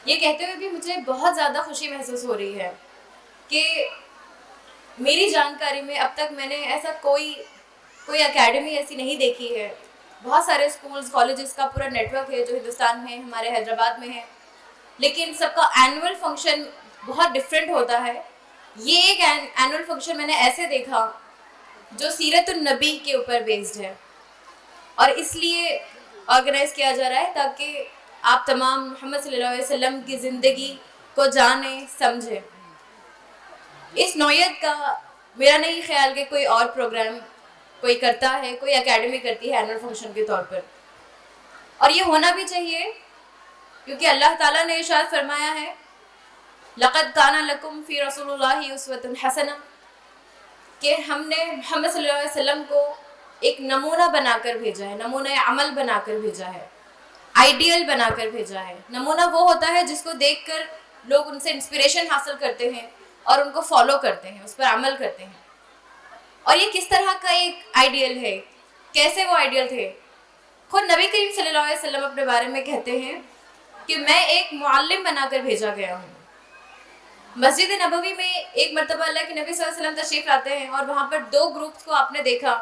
یہ کہتے ہوئے بھی مجھے بہت زیادہ خوشی محسوس ہو رہی ہے کہ میری جانکاری میں اب تک میں نے ایسا کوئی اکیڈمی ایسی نہیں دیکھی ہے. بہت سارے اسکولز کالجز کا پورا نیٹ ورک ہے جو ہندوستان میں ہمارے حیدرآباد میں ہے, لیکن سب کا اینول فنکشن بہت ڈفرینٹ ہوتا ہے. یہ ایک اینول فنکشن میں نے ایسے دیکھا جو سیرت النبی کے اوپر بیسڈ ہے, اور اس لیے آرگنائز کیا جا رہا ہے تاکہ آپ تمام محمد صلی اللہ علیہ وسلم کی زندگی کو جانیں سمجھیں. اس نوعیت کا میرا نہیں خیال کہ کوئی اور پروگرام کوئی کرتا ہے, کوئی اکیڈمی کرتی ہے اینول فنکشن کے طور پر, اور یہ ہونا بھی چاہیے کیونکہ اللہ تعالیٰ نے ارشاد فرمایا ہے لَقَدْ كَانَ لَكُمْ فِي رَسُولِ اللَّهِ أُسْوَةٌ حَسَنَةٌ, کہ ہم نے محمد صلی اللہ علیہ وسلم کو ایک نمونہ بنا کر بھیجا ہے, نمونہ عمل بنا کر بھیجا ہے, آئیڈیل بنا کر بھیجا ہے. نمونہ وہ ہوتا ہے جس کو دیکھ کر لوگ ان سے انسپریشن حاصل کرتے ہیں اور ان کو فالو کرتے ہیں, اس پر عمل کرتے ہیں. اور یہ کس طرح کا ایک آئیڈیل ہے, کیسے وہ آئیڈیل تھے؟ خود نبی کریم صلی اللہ علیہ وسلم اپنے بارے میں کہتے ہیں کہ میں ایک معلم بنا کر بھیجا گیا ہوں. مسجد نبوی میں ایک مرتبہ اللہ کے نبی صلی اللہ علیہ وسلم تشریف لاتے ہیں اور وہاں پر دو گروپس کو آپ نے دیکھا.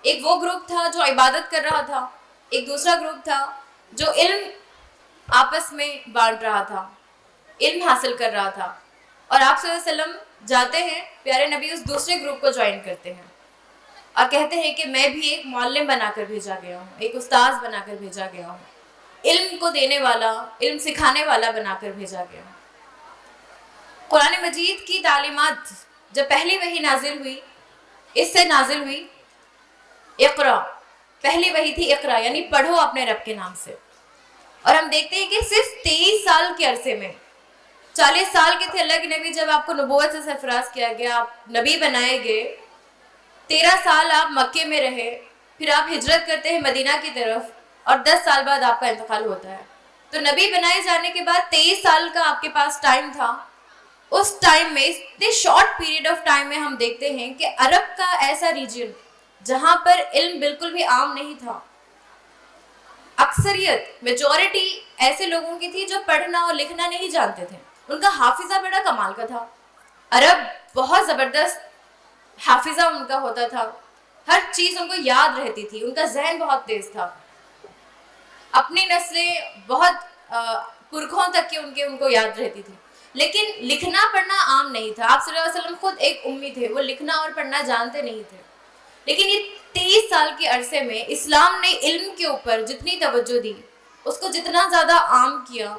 ایک وہ گروپ تھا جو عبادت کر رہا تھا, ایک دوسرا گروپ تھا جو علم آپس میں بانٹ رہا تھا, علم حاصل کر رہا تھا. اور آپ صلی اللہ علیہ وسلم جاتے ہیں, پیارے نبی اس دوسرے گروپ کو جوائن کرتے ہیں اور کہتے ہیں کہ میں بھی ایک معلم بنا کر بھیجا گیا ہوں, ایک استاذ بنا کر بھیجا گیا ہوں, علم کو دینے والا, علم سکھانے والا بنا کر بھیجا گیا ہوں. قرآن مجید کی تعلیمات جب پہلی وحی نازل ہوئی, اس سے نازل ہوئی اقرا, پہلی وحی تھی اقرا یعنی پڑھو اپنے رب کے نام سے. اور ہم دیکھتے ہیں کہ صرف 23 سال کے عرصے میں, 40 سال کے تھے اللہ کے نبی جب آپ کو نبوت سے سرفراز کیا گیا, آپ نبی بنائے گئے, 13 سال آپ مکے میں رہے, پھر آپ ہجرت کرتے ہیں مدینہ کی طرف, اور 10 سال بعد آپ کا انتقال ہوتا ہے. تو نبی بنائے جانے کے بعد 23 سال کا آپ کے پاس ٹائم تھا. اس ٹائم میں, اتنے شارٹ پیریڈ آف ٹائم میں ہم دیکھتے ہیں کہ عرب کا ایسا ریجن جہاں پر علم بالکل بھی عام نہیں تھا, اکثریت میجورٹی ایسے لوگوں کی تھی جو پڑھنا اور لکھنا نہیں جانتے تھے. ان کا حافظہ بڑا کمال کا تھا, عرب بہت زبردست حافظہ ان کا ہوتا تھا, ہر چیز ان کو یاد رہتی تھی, ان کا ذہن بہت تیز تھا, اپنی نسلیں بہت پرکھوں تک کی ان کو یاد رہتی تھی. لیکن لکھنا پڑھنا عام نہیں تھا. آپ صلی اللہ علیہ وسلم خود ایک امی تھے, وہ لکھنا اور پڑھنا جانتے نہیں تھے. لیکن یہ 23 سال کے عرصے میں اسلام نے علم کے اوپر جتنی توجہ دی, اس کو جتنا زیادہ عام کیا,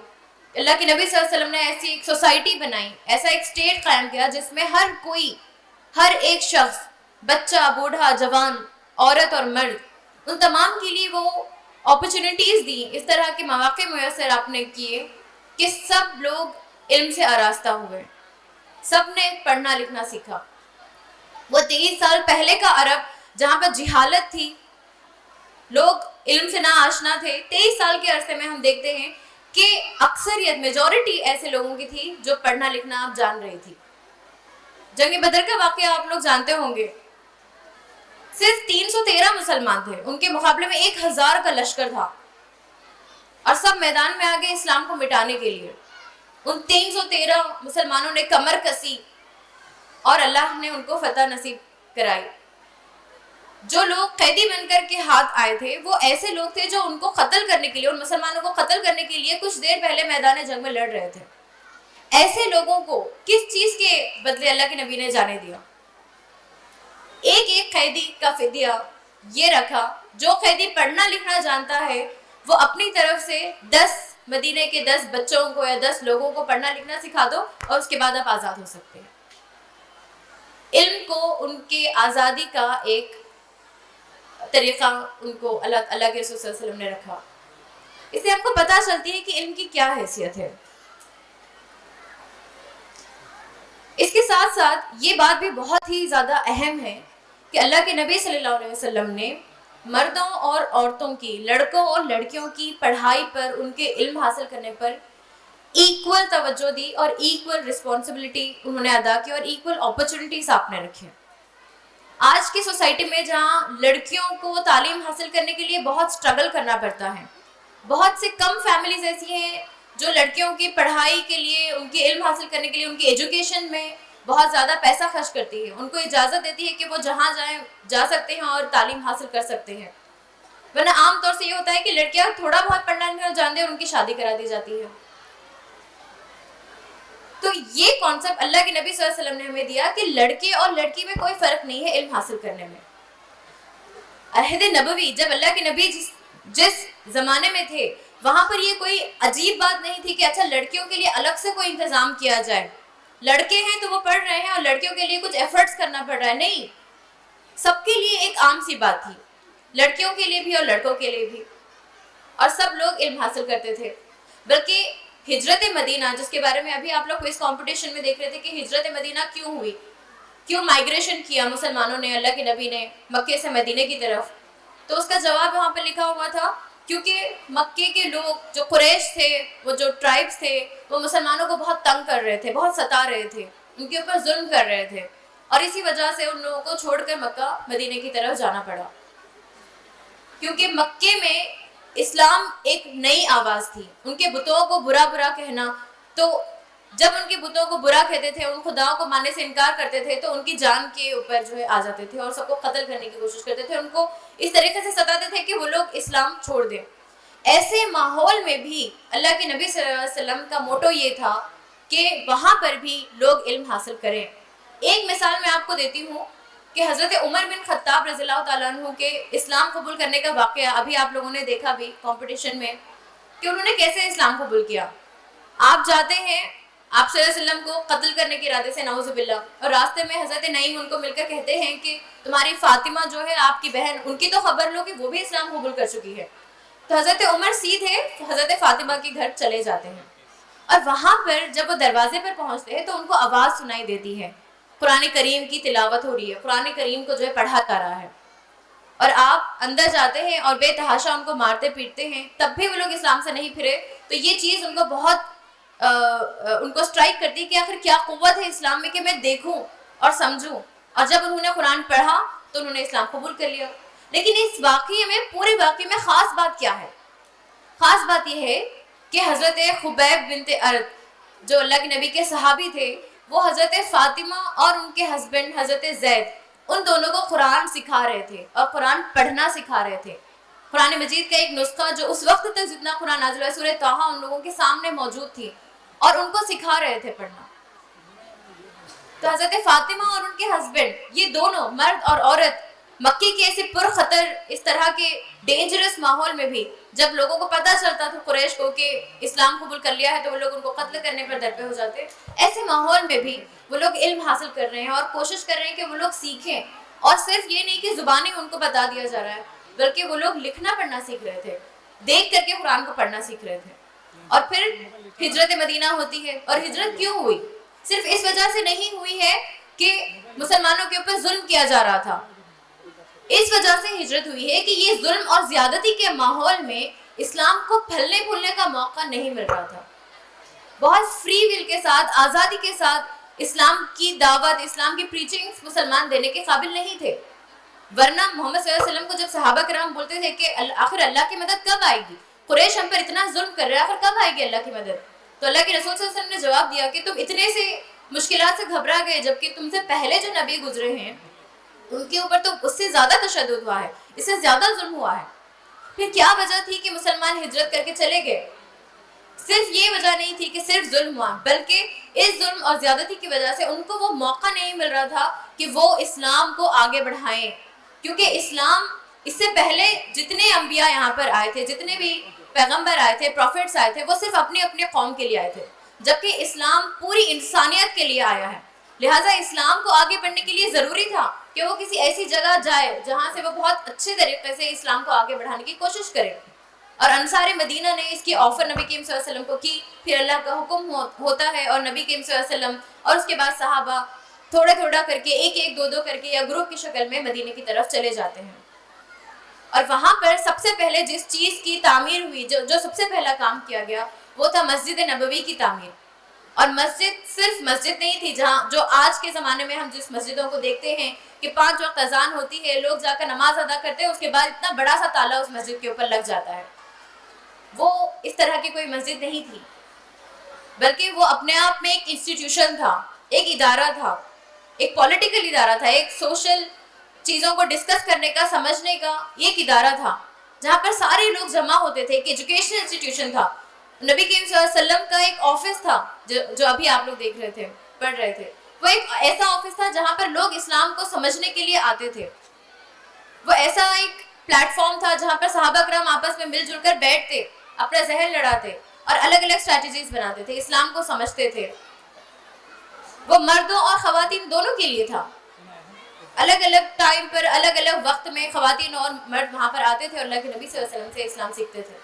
اللہ کے نبی صلی اللہ علیہ وسلم نے ایسی ایک سوسائٹی بنائی, ایسا ایک اسٹیٹ قائم کیا جس میں ہر کوئی, ہر ایک شخص, بچہ, بوڑھا, جوان, عورت اور مرد, ان تمام کے لیے وہ اپرچونٹیز دی, اس طرح کے مواقع میسر آپ نے کیے کہ سب لوگ علم سے آراستہ ہوئے, سب نے پڑھنا لکھنا سیکھا. وہ 23 سال پہلے کا عرب جہاں پر جہالت تھی, لوگ علم سے نہ آشنا تھے, 23 سال کے عرصے میں ہم دیکھتے ہیں کہ اکثریت میجورٹی ایسے لوگوں کی تھی جو پڑھنا لکھنا آپ جان رہی تھی. جنگ بدر کا واقعہ آپ لوگ جانتے ہوں گے, صرف 313 مسلمان تھے, ان کے مقابلے میں 1000 کا لشکر تھا, اور سب میدان میں آگے اسلام کو مٹانے کے لیے. ان 313 مسلمانوں نے کمر کسی اور اللہ نے ان کو فتح نصیب کرائی. جو لوگ قیدی بن کر کے ہاتھ آئے تھے وہ ایسے لوگ تھے جو ان کو قتل کرنے کے لیے, ان مسلمانوں کو قتل کرنے کے لیے کچھ دیر پہلے میدان جنگ میں لڑ رہے تھے. ایسے لوگوں کو کس چیز کے بدلے اللہ کے نبی نے جانے دیا؟ ایک ایک قیدی کا فدیہ یہ رکھا, جو قیدی پڑھنا لکھنا جانتا ہے وہ اپنی طرف سے 10 مدینے کے 10 بچوں کو یا 10 لوگوں کو پڑھنا لکھنا سکھا دو, اور اس کے بعد آپ آزاد ہو سکتے ہیں. علم کو ان کے آزادی کا ایک طریقہ ان کو اللہ کے رسول صلی اللہ علیہ وسلم نے رکھا. اس سے ہم کو پتہ چلتی ہے کہ علم کی کیا حیثیت ہے. اس کے ساتھ ساتھ یہ بات بھی بہت ہی زیادہ اہم ہے کہ اللہ کے نبی صلی اللہ علیہ وسلم نے مردوں اور عورتوں کی, لڑکوں اور لڑکیوں کی پڑھائی پر, ان کے علم حاصل کرنے پر ایکول توجہ دی, اور ایکول رسپانسبلٹی انہوں نے ادا کی, اور ایکول اپرچونٹیز آپ نے رکھے. آج کی سوسائٹی میں جہاں لڑکیوں کو تعلیم حاصل کرنے کے لیے بہت سٹرگل کرنا پڑتا ہے, بہت سے کم فیملیز ایسی ہیں جو لڑکیوں کی پڑھائی کے لیے، ان کے علم حاصل کرنے کے لیے، ان کی ایجوکیشن میں بہت زیادہ پیسہ خرچ کرتی ہے، ان کو اجازت دیتی ہے کہ وہ جہاں جائیں جا سکتے ہیں اور تعلیم حاصل کر سکتے ہیں. ورنہ عام طور سے یہ ہوتا ہے کہ لڑکیاں تھوڑا بہت پڑھنا نہیں جانتے اور ان کی شادی کرا دی جاتی ہے. تو یہ کانسیپٹ اللہ کے نبی صلی اللہ علیہ وسلم نے ہمیں دیا کہ لڑکے اور لڑکی میں کوئی فرق نہیں ہے علم حاصل کرنے میں. عہد نبوی، جب اللہ کے نبی جس زمانے میں تھے، وہاں پر یہ کوئی عجیب بات نہیں تھی کہ اچھا لڑکیوں کے لیے الگ سے کوئی انتظام کیا جائے. لڑکے ہیں تو وہ پڑھ رہے ہیں اور لڑکیوں کے لیے کچھ ایفرٹس کرنا پڑ رہا ہے. نہیں، سب کے لیے ایک عام سی بات تھی، لڑکیوں کے لیے بھی اور لڑکوں کے لیے بھی، اور سب لوگ علم حاصل کرتے تھے. بلکہ ہجرت مدینہ، جس کے بارے میں ابھی آپ لوگ اس کمپٹیشن میں دیکھ رہے تھے کہ ہجرت مدینہ کیوں ہوئی، کیوں مائگریشن کیا مسلمانوں نے، اللہ کے نبی نے مکے سے مدینے کی طرف، تو اس کا جواب وہاں پہ لکھا ہوا تھا کیونکہ مکے کے لوگ جو قریش تھے، وہ جو ٹرائبس تھے، وہ مسلمانوں کو بہت تنگ کر رہے تھے، بہت ستا رہے تھے، ان کے اوپر ظلم کر رہے تھے، اور اسی وجہ سے ان لوگوں کو چھوڑ کر مکہ مدینے کی طرف جانا پڑا. کیونکہ مکے میں اسلام ایک نئی آواز تھی، ان کے بتوں کو برا برا کہنا، تو جب ان کے بتوں کو برا کہتے تھے، ان خداؤں کو ماننے سے انکار کرتے تھے، تو ان کی جان کے اوپر جو ہے آ جاتے تھے اور سب کو قتل کرنے کی کوشش کرتے تھے، ان کو اس طریقے سے ستاتے تھے کہ وہ لوگ اسلام چھوڑ دیں. ایسے ماحول میں بھی اللہ کے نبی صلی اللہ علیہ وسلم کا موٹو یہ تھا کہ وہاں پر بھی لوگ علم حاصل کریں. ایک مثال میں آپ کو دیتی ہوں کہ حضرت عمر بن خطاب رضی اللہ تعالیٰ عنہ کے اسلام قبول کرنے کا واقعہ ابھی آپ لوگوں نے دیکھا بھی کمپٹیشن میں کہ انہوں نے کیسے اسلام قبول کیا. آپ جاتے ہیں آپ صلی اللہ علیہ وسلم کو قتل کرنے کے ارادے سے، نعوذ باللہ، اور راستے میں حضرت نعیم ان کو مل کر کہتے ہیں کہ تمہاری فاطمہ جو ہے آپ کی بہن، ان کی تو خبر لو کہ وہ بھی اسلام قبول کر چکی ہے. تو حضرت عمر سیدھے حضرت فاطمہ کے گھر چلے جاتے ہیں، اور وہاں پر جب وہ دروازے پر پہنچتے ہیں تو ان کو آواز سنائی دیتی ہے، قرآن کریم کی تلاوت ہو رہی ہے، قرآن کریم کو جو ہے پڑھا جا رہا ہے، اور آپ اندر جاتے ہیں اور بے تحاشا ان کو مارتے پیٹتے ہیں، تب بھی وہ لوگ اسلام سے نہیں پھرے. تو یہ چیز ان کو بہت ان کو اسٹرائک کرتی کہ آخر کیا قوت ہے اسلام میں کہ میں دیکھوں اور سمجھوں. اور جب انہوں نے قرآن پڑھا تو انہوں نے اسلام قبول کر لیا. لیکن اس واقعے میں، پورے واقعے میں خاص بات کیا ہے؟ خاص بات یہ ہے کہ حضرت خبیب بنت ارد جو اللہ کے نبی کے صحابی تھے، وہ حضرت فاطمہ اور ان کے ہسبینڈ حضرت زید، ان دونوں کو قرآن سکھا رہے تھے اور قرآن پڑھنا سکھا رہے تھے. قرآن مجید کا ایک نسخہ جو اس وقت تک جتنا قرآن نازل ہوا ہے، سورہ طٰہٰ ان لوگوں کے سامنے موجود تھی اور ان کو سکھا رہے تھے پڑھنا. تو حضرت فاطمہ اور ان کے ہسبینڈ، یہ دونوں مرد اور عورت، مکے کے ایسے پرخطر، اس طرح کے ڈینجرس ماحول میں بھی جب لوگوں کو پتہ چلتا تھا قریش کو کہ اسلام قبول کر لیا ہے تو وہ لوگ ان کو قتل کرنے پر درپے ہو جاتے، ایسے ماحول میں بھی وہ لوگ علم حاصل کر رہے ہیں اور کوشش کر رہے ہیں کہ وہ لوگ سیکھیں. اور صرف یہ نہیں کہ زبانی ان کو بتا دیا جا رہا ہے، بلکہ وہ لوگ لکھنا پڑھنا سیکھ رہے تھے، دیکھ کر کے قرآن کو پڑھنا سیکھ رہے تھے. اور پھر ہجرت مدینہ ہوتی ہے. اور ہجرت کیوں ہوئی؟ صرف اس وجہ سے نہیں ہوئی ہے کہ مسلمانوں کے اوپر ظلم کیا جا رہا تھا، اس وجہ سے ہجرت ہوئی ہے کہ یہ ظلم اور زیادتی کے ماحول میں اسلام کو پھلنے پھولنے کا موقع نہیں مل رہا تھا. بہت فری ول کے ساتھ، آزادی کے ساتھ اسلام کی دعوت، اسلام کی پریچنگ مسلمان دینے کے قابل نہیں تھے. ورنہ محمد صلی اللہ علیہ وسلم کو جب صحابہ کرام بولتے تھے کہ آخر اللہ کی مدد کب آئے گی، قریش ہم پر اتنا ظلم کر رہا ہے، آخر کب آئے گی اللہ کی مدد، تو اللہ کے رسول صلی اللہ علیہ وسلم نے جواب دیا کہ تم اتنے سے مشکلات سے گھبرا گئے، جبکہ تم سے پہلے جو نبی گزرے ہیں ان کے اوپر تو اس سے زیادہ تشدد ہوا ہے، اس سے زیادہ ظلم ہوا ہے. پھر کیا وجہ تھی کہ مسلمان ہجرت کر کے چلے گئے؟ صرف یہ وجہ نہیں تھی کہ صرف ظلم ہوا، بلکہ اس ظلم اور زیادتی کی وجہ سے ان کو وہ موقع نہیں مل رہا تھا کہ وہ اسلام کو آگے بڑھائیں. کیونکہ اسلام، اس سے پہلے جتنے انبیاء یہاں پر آئے تھے، جتنے بھی پیغمبر آئے تھے، پروفیٹس آئے تھے، وہ صرف اپنی اپنی قوم کے لیے آئے تھے، جبکہ اسلام پوری انسانیت کے لیے آیا ہے. لہٰذا اسلام کو آگے بڑھنے کے لیے ضروری تھا کہ وہ کسی ایسی جگہ جائے جہاں سے وہ بہت اچھے طریقے سے اسلام کو آگے بڑھانے کی کوشش کرے. اور انصار مدینہ نے اس کی آفر نبی کریم صلی اللہ علیہ وسلم کو کی. پھر اللہ کا حکم ہوتا ہے اور نبی کریم صلی اللہ علیہ وسلم اور اس کے بعد صحابہ تھوڑا تھوڑا کر کے، ایک ایک دو دو کر کے یا گروپ کی شکل میں مدینے کی طرف چلے جاتے ہیں. اور وہاں پر سب سے پہلے جس چیز کی تعمیر ہوئی، جو سب سے پہلا کام کیا گیا، وہ تھا مسجد نبوی کی تعمیر. اور مسجد صرف مسجد نہیں تھی جہاں، جو آج کے زمانے میں ہم جس مسجدوں کو دیکھتے ہیں کہ 5 وقت اذان ہوتی ہے، لوگ جا کر نماز ادا کرتے ہیں، اس کے بعد اتنا بڑا سا تالا اس مسجد کے اوپر لگ جاتا ہے. وہ اس طرح کی کوئی مسجد نہیں تھی. بلکہ وہ اپنے آپ میں ایک انسٹیٹیوشن تھا، ایک ادارہ تھا، ایک پولیٹیکل ادارہ تھا، ایک سوشل چیزوں کو ڈسکس کرنے کا، سمجھنے کا یہ ایک ادارہ تھا جہاں پر سارے لوگ جمع ہوتے تھے. ایک ایجوکیشنل انسٹیٹیوشن تھا. نبی کریم صلی اللہ علیہ وسلم کا ایک آفس تھا جو ابھی آپ لوگ دیکھ رہے تھے، پڑھ رہے تھے. وہ ایک ایسا آفس تھا جہاں پر لوگ اسلام کو سمجھنے کے لیے آتے تھے. وہ ایسا ایک پلیٹ فارم تھا جہاں پر صحابہ کرام آپس میں مل جل کر بیٹھتے، اپنا ذہن لڑاتے اور الگ الگ اسٹریٹجیز بناتے تھے، اسلام کو سمجھتے تھے. وہ مردوں اور خواتین دونوں کے لیے تھا. الگ الگ ٹائم پر، الگ الگ وقت میں خواتین اور مرد وہاں پر آتے تھے اور اللہ کے نبی صلی اللہ علیہ وسلم سے اسلام سیکھتے تھے.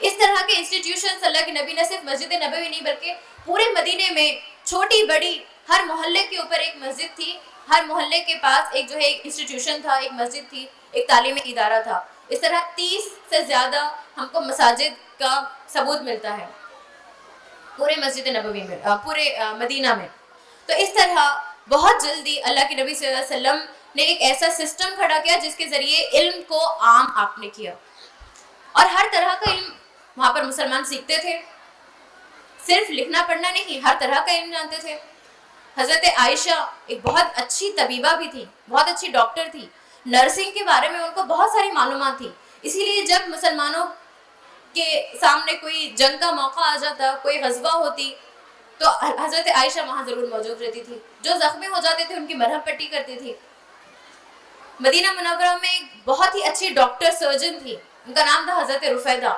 اس طرح کے انسٹیٹیوشنز اللہ کے نبی نے صرف مسجد نبوی نہیں بلکہ پورے مدینے میں چھوٹی بڑی ہر محلے کے اوپر ایک مسجد تھی، ہر محلے کے پاس ایک جو ہے ایک انسٹیٹیوشن تھا، ایک مسجد تھی، ایک تعلیمی ادارہ تھا. اس طرح 30 سے زیادہ ہم کو مساجد کا ثبوت ملتا ہے پورے مسجد نبوی میں، پورے مدینہ میں. تو اس طرح بہت جلدی اللہ کے نبی صلی اللہ علیہ وسلم نے ایک ایسا سسٹم کھڑا کیا جس کے ذریعے علم کو عام آپ نے کیا، اور ہر طرح کا علم وہاں پر مسلمان سیکھتے تھے. صرف لکھنا پڑھنا نہیں، ہر طرح کا علم جانتے تھے. حضرت عائشہ ایک بہت اچھی طبیبہ بھی تھی، بہت اچھی ڈاکٹر تھی. نرسنگ کے بارے میں ان کو بہت ساری معلومات تھی. اسی لیے جب مسلمانوں کے سامنے کوئی جنگ کا موقع آ جاتا، کوئی غزوہ ہوتی، تو حضرت عائشہ وہاں ضرور موجود رہتی تھی. جو زخمی ہو جاتے تھے ان کی مرہم پٹی کرتی تھی. مدینہ منورہ میں ایک بہت ہی اچھی ڈاکٹر سرجن تھی، ان کا نام تھا حضرت رفیدہ.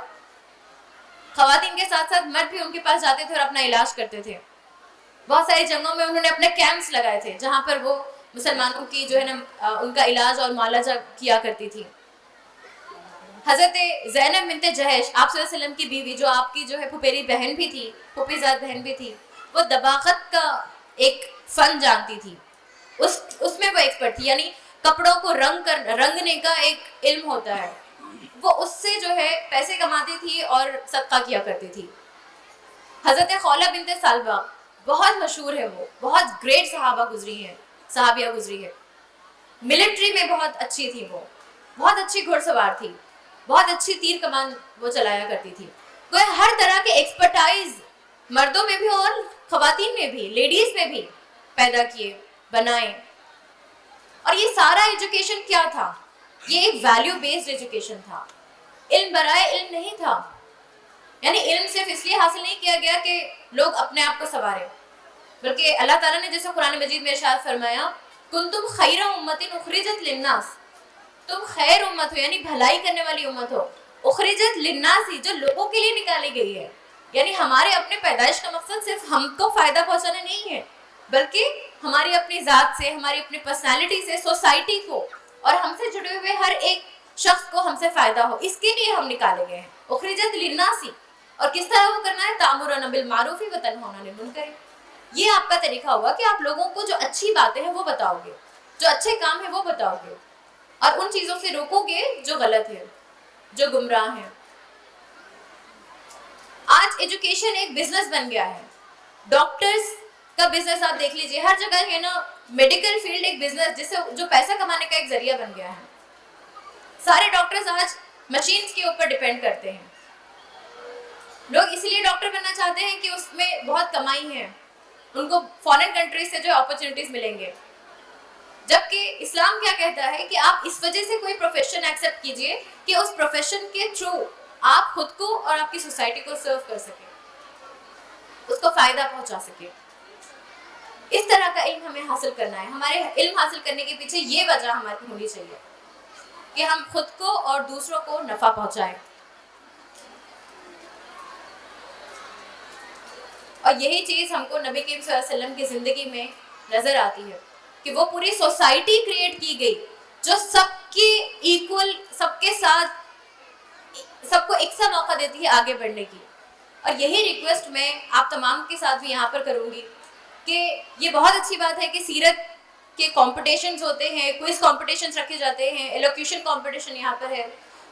خواتین کے ساتھ ساتھ مرد بھی ان کے پاس جاتے تھے اور اپنا علاج کرتے تھے. بہت ساری جنگوں میں انہوں نے اپنے کیمپس لگائے تھے جہاں پر وہ مسلمانوں کی جو ہے نا ان کا علاج اور معالجہ کیا کرتی تھی. حضرت زینب بنت جہش آپ صلی اللہ علیہ وسلم کی بیوی، جو آپ کی جو ہے پھپھیری بہن بھی تھی، پھوپھی زاد بہن بھی تھی، وہ دباغت کا ایک فن جانتی تھی. اس میں وہ ایکسپرٹ تھی. یعنی کپڑوں کو رنگنے کا ایک علم ہوتا ہے، وہ اس سے جو ہے پیسے کماتی تھی اور صدقہ کیا کرتی تھی. حضرت خولہ بنت سلبہ بہت مشہور ہے، وہ بہت گریٹ صحابیہ گزری ہے. ملٹری میں بہت اچھی تھی، وہ بہت اچھی گھڑ سوار تھی، بہت اچھی تیر کمان وہ چلایا کرتی تھی. وہ ہر طرح کے ایکسپرٹائز مردوں میں بھی اور خواتین میں بھی، لیڈیز میں بھی پیدا کیے، بنائے. اور یہ سارا ایجوکیشن کیا تھا؟ یہ ایک ویلیو بیسڈ ایجوکیشن تھا. علم برائے علم نہیں تھا. یعنی علم صرف اس لیے حاصل نہیں کیا گیا کہ لوگ اپنے آپ کو سنوارے، بلکہ اللہ تعالیٰ نے جیسے قرآن مجید میں ارشاد فرمایا، کنتم خیر امت اخرجت للناس، تم خیر امت ہو، یعنی بھلائی کرنے والی امت ہو. اخرجت للناس ہی جو لوگوں کے لیے نکالی گئی ہے. یعنی ہمارے اپنے پیدائش کا مقصد صرف ہم کو فائدہ پہنچانا نہیں ہے، بلکہ ہماری اپنی ذات سے، ہماری اپنی پرسنالٹی سے سوسائٹی کو اور ہم سے جڑے ہوئے ہر ایک شخص کو ہم سے فائدہ ہو، اس کے لیے ہم نکالے گئے ہیں. اخرجت للناس ہی. اور کس طرح وہ کرنا ہے؟ تأمرون بالمعروف وتنہون عن المنکر. یہ آپ کا طریقہ ہوگا کہ آپ لوگوں کو جو اچھی باتیں ہیں وہ بتاؤ گے، جو اچھے کام ہیں وہ بتاؤ گے، اور ان چیزوں سے روکو گے جو غلط ہے، جو گمراہ ہیں. آج ایجوکیشن ایک بزنس بن گیا ہے. ڈاکٹرز کا بزنس آپ دیکھ لیجئے، ہر جگہ ہے نا. میڈیکل فیلڈ ایک بزنس جس سے جو پیسہ کمانے کا ایک ذریعہ بن گیا ہے. سارے ڈاکٹرز آج مشینز کے اوپر ڈیپینڈ کرتے ہیں. لوگ اسی لیے ڈاکٹر بننا چاہتے ہیں کہ اس میں بہت کمائی ہے، ان کو فارن کنٹریز سے جو اپرچونٹیز ملیں گے. جبکہ اسلام کیا کہتا ہے کہ آپ اس وجہ سے کوئی پروفیشن ایکسیپٹ کیجئے کہ اس پروفیشن کے تھرو آپ خود کو اور آپ کی سوسائٹی کو سرو کر سکیں، اس کو فائدہ پہنچا سکیں. اس طرح کا علم ہمیں حاصل کرنا ہے. ہمارے علم حاصل کرنے کے پیچھے یہ وجہ ہماری ہونی چاہیے کہ ہم خود کو اور دوسروں کو نفع پہنچائیں. اور یہی چیز ہم کو نبی کریم صلی اللہ علیہ وسلم کی زندگی میں نظر آتی ہے کہ وہ پوری سوسائٹی کریٹ کی گئی جو سب کی ایکول، سب کے ساتھ سب کو ایک سا موقع دیتی ہے آگے بڑھنے کی. اور یہی ریکویسٹ میں آپ تمام کے ساتھ بھی یہاں پر کروں گی کہ یہ بہت اچھی بات ہے کہ سیرت کے کمپٹیشنز ہوتے ہیں، کوئز کمپٹیشنز رکھے جاتے ہیں، ایلوکیوشن کمپٹیشن یہاں پر ہے،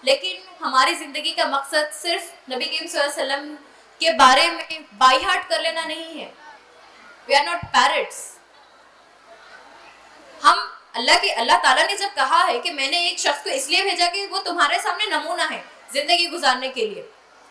لیکن ہماری زندگی کا مقصد صرف نبی کریم صلی اللہ علیہ وسلم کے بارے میں بائی ہارٹ کر لینا نہیں ہے. We are not parrots. ہم اللہ تعالیٰ نے جب کہا ہے کہ میں نے ایک شخص کو اس لیے بھیجا کہ وہ تمہارے سامنے نمونہ ہے زندگی گزارنے کے لیے،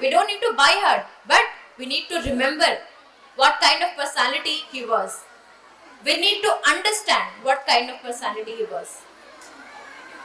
We don't need to buy hard, but we need to remember what kind of personality he was. We need to understand what kind of personality he was.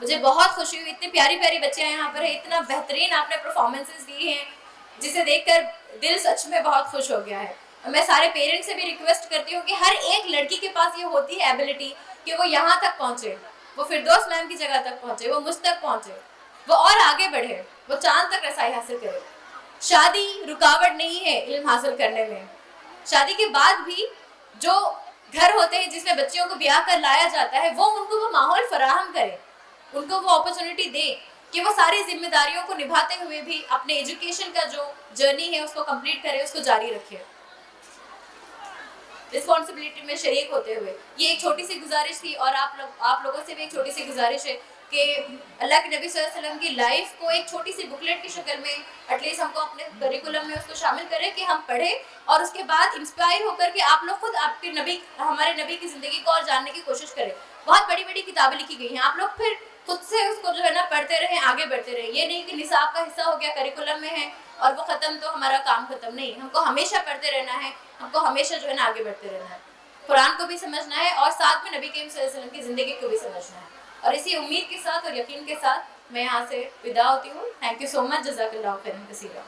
مجھے بہت خوشی ہوئی, اتنی پیاری پیاری بچیاں یہاں پر ہیں, اتنا بہترین آپ نے پرفارمنسز دی ہیں جسے دیکھ کر دل سچ میں بہت خوش ہو گیا ہے. میں سارے پیرنٹس سے بھی ریکویسٹ کرتی ہوں کہ ہر ایک لڑکی کے پاس یہ ہوتی ہے ایبلٹی کہ وہ یہاں تک پہنچے, وہ فردوس میم کی جگہ تک پہنچے, وہ مجھ تک پہنچے, وہ اور آگے بڑھے, وہ چاند تک رسائی حاصل کرے. شادی رکاوٹ نہیں ہے علم حاصل کرنے میں. شادی کے بعد بھی جو گھر ہوتے ہیں جس میں بچیوں کو بیاہ کر لایا جاتا ہے, وہ ان کو وہ ماحول فراہم کرے, ان کو وہ اپرچونٹی دے کہ وہ ساری ذمہ داریوں کو نبھاتے ہوئے بھی اپنے ایجوکیشن کا جو جرنی ہے اس کو کمپلیٹ کرے, اس کو جاری رکھے رسپانسبلٹی میں شریک ہوتے ہوئے. یہ ایک چھوٹی سی گزارش تھی, اور آپ لوگوں سے بھی ایک چھوٹی سی گزارش ہے کہ اللہ کے نبی صلی اللہ علیہ وسلم کی لائف کو ایک چھوٹی سی بکلیٹ کی شکل میں ایٹ لیسٹ ہم کو اپنے کریکولم میں اس کو شامل کریں کہ ہم پڑھیں, اور اس کے بعد انسپائر ہو کر کے آپ لوگ خود آپ کے نبی, ہمارے نبی کی زندگی کو اور جاننے کی کوشش کریں. بہت بڑی بڑی کتابیں لکھی گئی ہیں, آپ لوگ پھر خود سے اس کو جو ہے نا پڑھتے رہیں, آگے بڑھتے رہیں. یہ نہیں کہ نصاب کا حصہ ہو گیا, کریکولم میں ہے اور وہ ختم تو ہمارا کام ختم. نہیں, ہم کو ہمیشہ پڑھتے رہنا ہے, ہم کو ہمیشہ جو ہے نا آگے بڑھتے رہنا ہے, قرآن کو بھی سمجھنا ہے اور ساتھ میں نبی کریم صلی اللہ علیہ وسلم کی زندگی کو بھی سمجھنا ہے. اور اسی امید کے ساتھ اور یقین کے ساتھ میں یہاں سے ودا ہوتی ہوں. تھینک یو سو مچ, جزاک اللہ خیرا کثیرا.